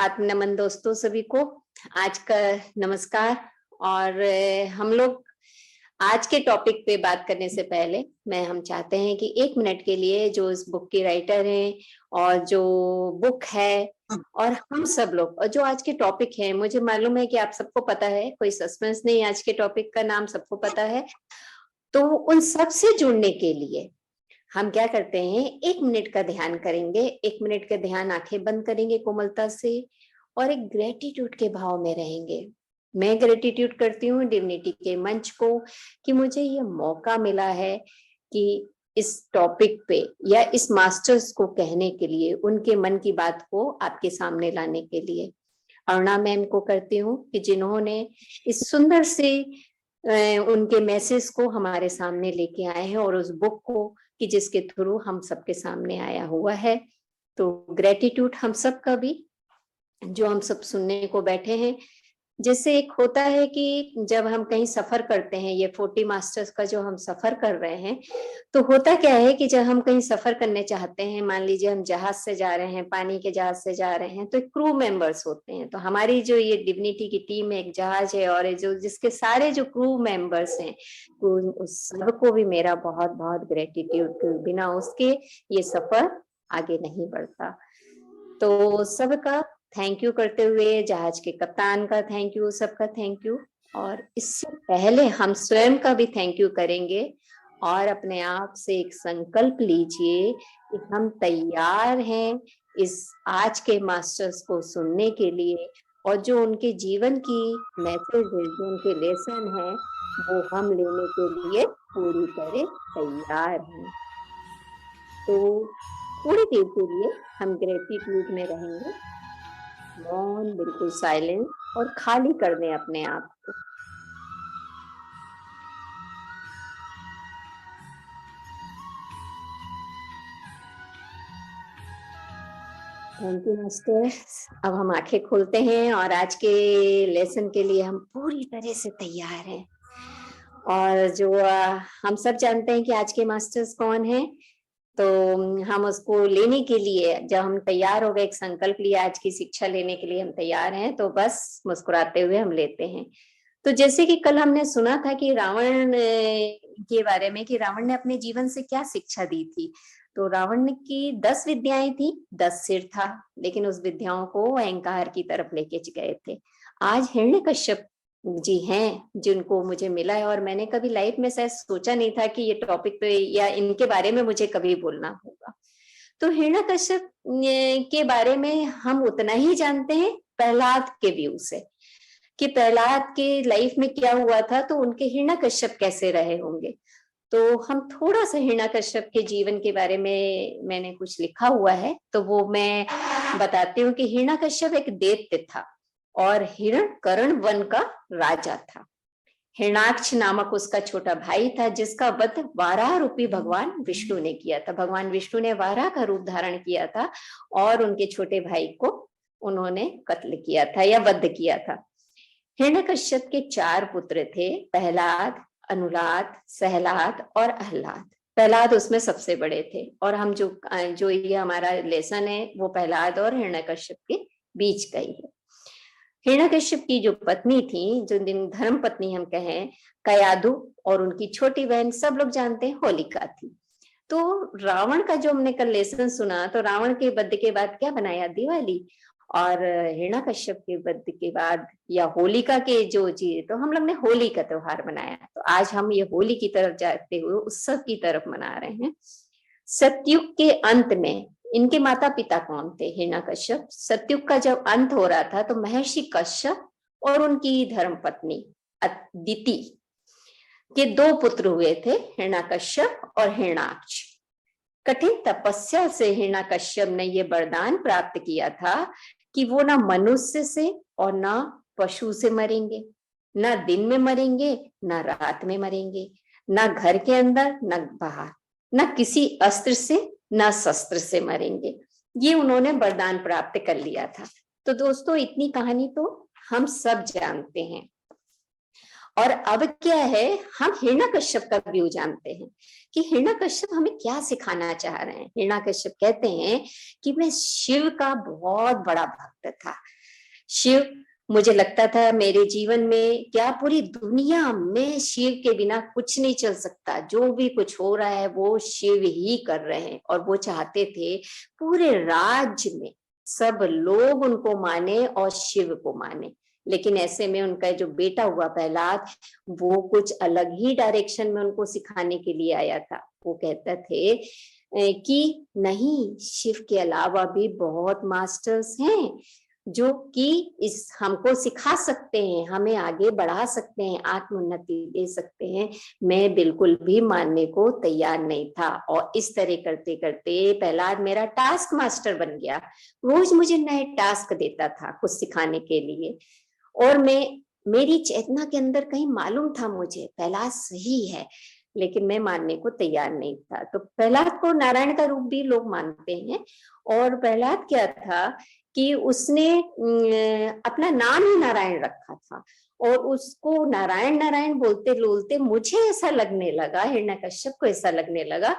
आत्मनमन दोस्तों सभी को। आज का नमस्कार। और हम लोग आज के टॉपिक पे बात करने से पहले हम चाहते हैं कि 1 मिनट के लिए जो इस बुक की राइटर हैं और जो बुक है और हम सब लोग और जो आज के टॉपिक है, मुझे मालूम है कि आप सबको पता है, कोई सस्पेंस नहीं, आज के टॉपिक का नाम सबको पता है। तो उन सब से जुड़ने के लिए हम क्या करते हैं, 1 मिनट का ध्यान करेंगे। 1 मिनट का ध्यान, आंखें बंद करेंगे कोमलता से और एक ग्रेटिट्यूड के भाव में रहेंगे। मैं ग्रेटिट्यूड करती हूँ डिविनिटी के मंच को कि मुझे ये मौका मिला है कि इस टॉपिक पे या इस मास्टर्स को कहने के लिए, उनके मन की बात को आपके सामने लाने के लिए। अरुणा मैम को करती हूँ कि जिन्होंने इस सुंदर से उनके मैसेज को हमारे सामने लेके आए हैं और उस बुक को कि जिसके थ्रू हम सबके सामने आया हुआ है। तो ग्रेटिट्यूड हम सब का भी, जो हम सब सुनने को बैठे हैं। जैसे एक होता है कि जब हम कहीं सफर करते हैं, ये 40 मास्टर्स का जो हम सफर कर रहे हैं, तो होता क्या है कि जब हम कहीं सफर करने चाहते हैं, मान लीजिए हम जहाज से जा रहे हैं, पानी के जहाज से जा रहे हैं, तो क्रू मेंबर्स होते हैं। तो हमारी जो ये डिविनिटी की टीम एक जहाज है और जो जिसके सारे जो क्रू मेंबर्स हैं, तो उस सबको भी मेरा बहुत बहुत ग्रेटिट्यूड। बिना उसके ये सफर आगे नहीं बढ़ता। तो सबका थैंक यू करते हुए, जहाज के कप्तान का थैंक यू, सबका थैंक यू। और इससे पहले हम स्वयं का भी थैंक यू करेंगे और अपने आप से एक संकल्प लीजिए कि हम तैयार हैं इस आज के मास्टर्स को सुनने के लिए, और जो उनके जीवन की मैसेज है, जो उनके लेसन है, वो हम लेने के लिए पूरी तरह तैयार हैं। तो थोड़ी देर के लिए हम ग्रेटिट्यूड में रहेंगे, मौन, बिल्कुल साइलेंस, और खाली कर दें अपने आप को। Thank you master. अब हम आंखें खोलते हैं और आज के लेसन के लिए हम पूरी तरह से तैयार हैं। और जो हम सब जानते हैं कि आज के मास्टर्स कौन हैं, तो हम उसको लेने के लिए जब हम तैयार हो गए, एक संकल्प लिया, आज की शिक्षा लेने के लिए हम तैयार हैं, तो बस मुस्कुराते हुए हम लेते हैं। तो जैसे कि कल हमने सुना था कि रावण के बारे में, कि रावण ने अपने जीवन से क्या शिक्षा दी थी। तो रावण की 10 विद्याएं थी, 10 सिर था, लेकिन उस विद्याओं को अहंकार की तरफ लेके गए थे। आज हिरण्यकश्यप जी हैं जिनको मुझे मिला है, और मैंने कभी लाइफ में शायद सोचा नहीं था कि ये टॉपिक पे या इनके बारे में मुझे कभी बोलना होगा। तो हिरण्यकश्यप के बारे में हम उतना ही जानते हैं प्रहलाद के व्यू से, कि प्रहलाद के लाइफ में क्या हुआ था, तो उनके हिरण्यकश्यप कैसे रहे होंगे। तो हम थोड़ा सा हिरण्यकश्यप के जीवन के बारे में मैंने कुछ लिखा हुआ है, तो वो मैं बताती हूँ कि हिरण्यकश्यप एक दैत्य था और हिरण्यकर्ण वन का राजा था। हिरणाक्ष नामक उसका छोटा भाई था, जिसका वध वाराह रूपी भगवान विष्णु ने किया था। भगवान विष्णु ने वाराह का रूप धारण किया था और उनके छोटे भाई को उन्होंने कत्ल किया था या वध किया था। हिरण्यकश्यप के 4 पुत्र थे, प्रहलाद, अनुलाद, सहलाद और अहलाद। प्रहलाद उसमें सबसे बड़े थे, और हम जो ये हमारा लेसन है वो प्रहलाद और हिरण्यकश्यप के बीच का ही है। हिरण्यकश्यप की जो पत्नी थी, जो दिन धर्म पत्नी हम कहें, कयाधु, और उनकी छोटी बहन सब लोग जानते हैं होलिका थी। तो रावण का जो हमने कल लेसन सुना, तो रावण के वध के बाद क्या बनाया, दिवाली। और हिरण्यकश्यप के वध के बाद या होलिका के जो चीज, तो हम लोग ने होली का त्योहार मनाया। तो आज हम ये होली की तरफ जाते हुए उत्सव की तरफ मना रहे हैं। सतयुग के अंत में इनके माता पिता कौन थे, हिरण्यकश्यप। सतयुग का जब अंत हो रहा था, तो महर्षि कश्यप और उनकी धर्मपत्नी अदिति के 2 पुत्र हुए थे, हिरण्यकश्यप और हिरणाक्ष। कठिन तपस्या से हिरण्यकश्यप ने यह वरदान प्राप्त किया था कि वो ना मनुष्य से और ना पशु से मरेंगे, ना दिन में मरेंगे, ना रात में मरेंगे, ना घर के अंदर, ना बाहर, ना किसी अस्त्र से, ना शस्त्र से मरेंगे। ये उन्होंने वरदान प्राप्त कर लिया था। तो दोस्तों, इतनी कहानी तो हम सब जानते हैं। और अब क्या है, हम हिरण्यकश्यप का व्यू जानते हैं कि हिरण्यकश्यप हमें क्या सिखाना चाह रहे हैं। हिरण्यकश्यप कहते हैं कि मैं शिव का बहुत बड़ा भक्त था, शिव, मुझे लगता था मेरे जीवन में, क्या पूरी दुनिया में शिव के बिना कुछ नहीं चल सकता, जो भी कुछ हो रहा है वो शिव ही कर रहे हैं। और वो चाहते थे पूरे राज्य में सब लोग उनको माने और शिव को माने। लेकिन ऐसे में उनका जो बेटा हुआ प्रहलाद, वो कुछ अलग ही डायरेक्शन में उनको सिखाने के लिए आया था। वो कहते थे कि नहीं, शिव के अलावा भी बहुत मास्टर्स हैं जो कि इस हमको सिखा सकते हैं, हमें आगे बढ़ा सकते हैं, आत्मोन्नति दे सकते हैं। मैं बिल्कुल भी मानने को तैयार नहीं था। और इस तरह करते करते प्रहलाद मेरा टास्क मास्टर बन गया। रोज मुझे नए टास्क देता था कुछ सिखाने के लिए। और मेरी चेतना के अंदर कहीं मालूम था मुझे प्रहलाद सही है, लेकिन मैं मानने को तैयार नहीं था। तो प्रहलाद को नारायण का रूप भी लोग मानते हैं। और प्रहलाद क्या था कि उसने अपना नाम ही नारायण रखा था। और उसको नारायण नारायण बोलते बोलते मुझे ऐसा लगने लगा, हिरण्यकश्यप को ऐसा लगने लगा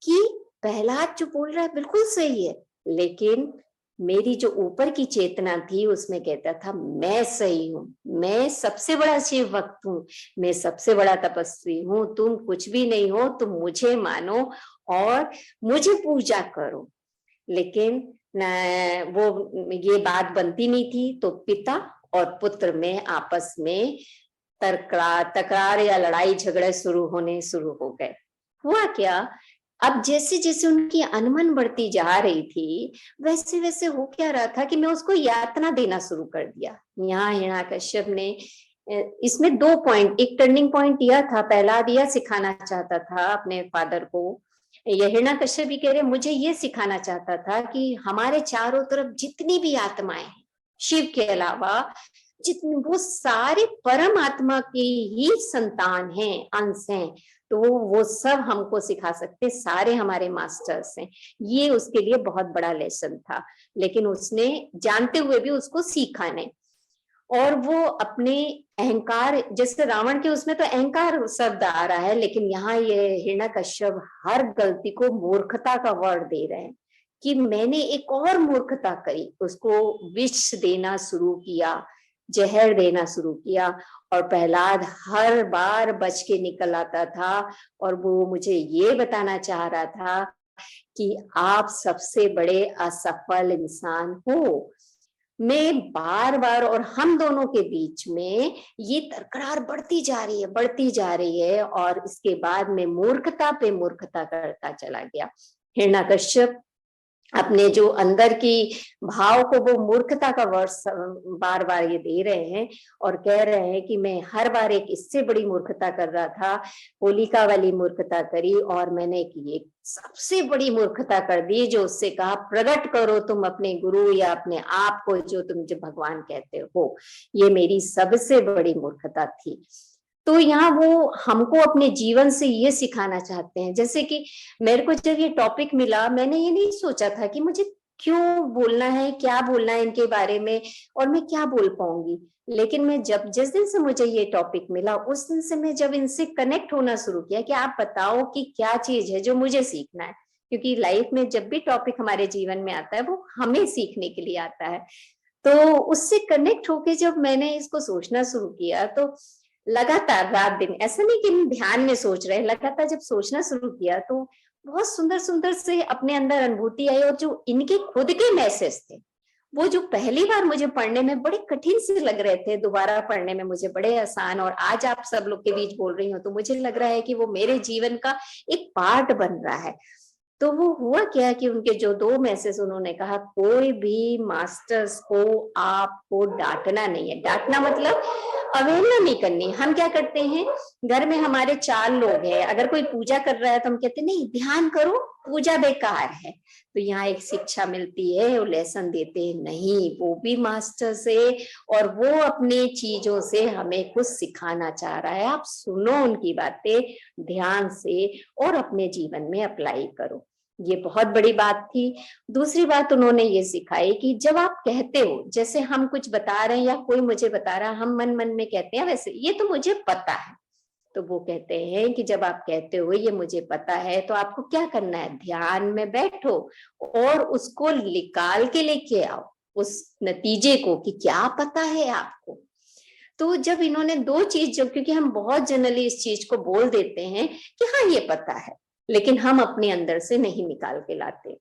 कि प्रहलाद जो बोल रहा है बिल्कुल सही है। लेकिन मेरी जो ऊपर की चेतना थी उसमें कहता था मैं सही हूँ, मैं सबसे बड़ा शिव भक्त हूँ, मैं सबसे बड़ा तपस्वी हूँ, तुम कुछ भी नहीं हो, तुम मुझे मानो और मुझे पूजा करो। लेकिन वो ये बात बनती नहीं थी। तो पिता और पुत्र में आपस में तकरार या लड़ाई झगड़े शुरू हो गए। हुआ क्या, अब जैसे जैसे उनकी अनमन बढ़ती जा रही थी, वैसे वैसे हो क्या रहा था कि मैं उसको यातना देना शुरू कर दिया। यहाँ हिरण्यकश्यप ने इसमें दो पॉइंट, एक टर्निंग पॉइंट यह था, पहला दिया सिखाना चाहता था अपने फादर को। यह हिरण्यकश्यप भी कह रहे मुझे ये सिखाना चाहता था कि हमारे चारों तरफ जितनी भी आत्माएं हैं शिव के अलावा, जितने वो सारे परम आत्मा की ही संतान हैं, अंश हैं। तो वो सब हमको सिखा सकते, सारे हमारे मास्टर्स हैं। ये उसके लिए बहुत बड़ा लेसन था। लेकिन उसने जानते हुए भी उसको सीखा नहीं। और वो अपने अहंकार, जैसे रावण के उसमें तो अहंकार शब्द आ रहा है, लेकिन यहाँ ये हिरण्यकश्यप हर गलती को मूर्खता का वर्ड दे रहे हैं कि मैंने एक और मूर्खता करी। उसको विष देना शुरू किया, जहर देना शुरू किया। और प्रहलाद हर बार बच के निकल आता था। और वो मुझे ये बताना चाह रहा था कि आप सबसे बड़े असफल इंसान हो। मैं बार बार, और हम दोनों के बीच में ये तकरार बढ़ती जा रही है, बढ़ती जा रही है। और इसके बाद में मूर्खता पे मूर्खता करता चला गया। हिरण्यकश्यप अपने जो अंदर की भाव को वो मूर्खता का वर्ड बार बार ये दे रहे हैं और कह रहे हैं कि मैं हर बार एक इससे बड़ी मूर्खता कर रहा था, होलिका वाली मूर्खता करी, और मैंने एक सबसे बड़ी मूर्खता कर दी जो उससे कहा प्रकट करो तुम अपने गुरु या अपने आप को जो तुम जो भगवान कहते हो। ये मेरी सबसे बड़ी मूर्खता थी। तो यहाँ वो हमको अपने जीवन से ये सिखाना चाहते हैं। जैसे कि मेरे को जब ये टॉपिक मिला, मैंने ये नहीं सोचा था कि मुझे क्यों बोलना है, क्या बोलना है इनके बारे में, और मैं क्या बोल पाऊंगी। लेकिन मैं जब जिस दिन से मुझे ये टॉपिक मिला, उस दिन से मैं जब इनसे कनेक्ट होना शुरू किया कि आप बताओ कि क्या चीज है जो मुझे सीखना है। क्योंकि लाइफ में जब भी टॉपिक हमारे जीवन में आता है वो हमें सीखने के लिए आता है। तो उससे कनेक्ट होके जब मैंने इसको सोचना शुरू किया, तो लगातार रात दिन, ऐसा नहीं कि ध्यान में सोच रहे, लगातार जब सोचना शुरू किया तो बहुत सुंदर सुंदर से अपने अंदर अनुभूति आई। और जो इनके खुद के मैसेज थे, वो जो पहली बार मुझे पढ़ने में बड़े कठिन से लग रहे थे, दोबारा पढ़ने में मुझे बड़े आसान, और आज आप सब लोग के बीच बोल रही हूँ तो मुझे लग रहा है कि वो मेरे जीवन का एक पार्ट बन रहा है। तो वो हुआ क्या कि उनके जो दो मैसेज, उन्होंने कहा कोई भी मास्टर्स को आपको डांटना नहीं है। डांटना मतलब अवहेलना नहीं करनी। हम क्या करते हैं, घर में हमारे 4 लोग हैं, अगर कोई पूजा कर रहा है तो हम कहते हैं नहीं ध्यान करो, पूजा बेकार है। तो यहाँ एक शिक्षा मिलती है, वो लेसन देते हैं नहीं, वो भी मास्टर से, और वो अपने चीजों से हमें कुछ सिखाना चाह रहा है। आप सुनो उनकी बातें ध्यान से और अपने जीवन में अप्लाई करो। ये बहुत बड़ी बात थी। दूसरी बात उन्होंने ये सिखाई कि जब आप कहते हो, जैसे हम कुछ बता रहे हैं या कोई मुझे बता रहा है, हम मन मन में कहते हैं वैसे ये तो मुझे पता है। तो वो कहते हैं कि जब आप कहते हो ये मुझे पता है, तो आपको क्या करना है, ध्यान में बैठो और उसको निकाल के लेके आओ, उस नतीजे को कि क्या पता है आपको। तो जब इन्होंने दो चीज, जब क्योंकि हम बहुत जनरली इस चीज को बोल देते हैं कि हाँ ये पता है, लेकिन हम अपने अंदर से नहीं निकाल के लाते।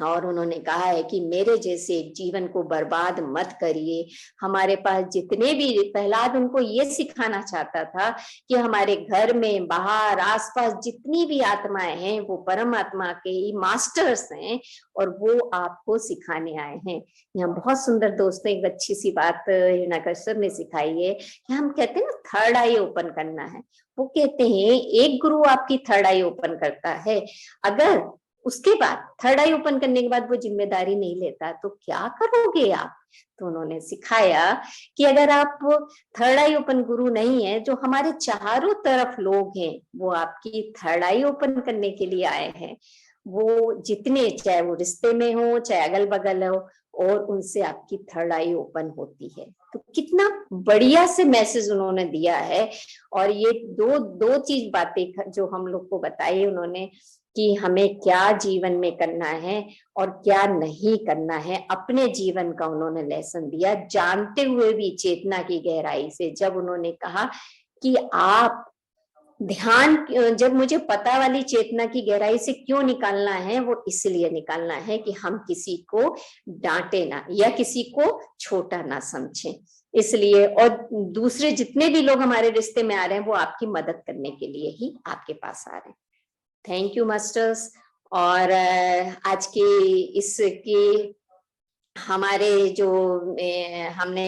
और उन्होंने कहा है कि मेरे जैसे जीवन को बर्बाद मत करिए। हमारे पास जितने भी, प्रहलाद उनको ये सिखाना चाहता था कि हमारे घर में, बाहर, आसपास जितनी भी आत्माएं हैं वो परमात्मा के ही मास्टर्स हैं और वो आपको सिखाने आए हैं। यहाँ बहुत सुंदर दोस्तों एक अच्छी सी बात हिरण्याकश्यप ने सिखाई है कि हम कहते हैं ना थर्ड आई ओपन करना है। वो कहते हैं एक गुरु आपकी थर्ड आई ओपन करता है, अगर उसके बाद थर्ड आई ओपन करने के बाद वो जिम्मेदारी नहीं लेता तो क्या करोगे आप। तो उन्होंने सिखाया कि अगर आप थर्ड आई ओपन गुरु नहीं है, जो हमारे चारों तरफ लोग हैं वो आपकी थर्ड आई ओपन करने के लिए आए हैं। वो जितने, चाहे वो रिश्ते में हो चाहे अगल बगल हो, और उनसे आपकी थर्ड आई ओपन होती है। तो कितना बढ़िया से मैसेज उन्होंने दिया है। और ये दो दो चीज बातें जो हम लोग को बताई उन्होंने कि हमें क्या जीवन में करना है और क्या नहीं करना है, अपने जीवन का उन्होंने लेसन दिया, जानते हुए भी चेतना की गहराई से। जब उन्होंने कहा कि आप ध्यान, जब मुझे पता वाली चेतना की गहराई से क्यों निकालना है, वो इसलिए निकालना है कि हम किसी को डांटे ना या किसी को छोटा ना समझें। इसलिए, और दूसरे जितने भी लोग हमारे रिश्ते में आ रहे हैं वो आपकी मदद करने के लिए ही आपके पास आ रहे हैं। Thank you masters. और आज की इसकी हमारे जो हमने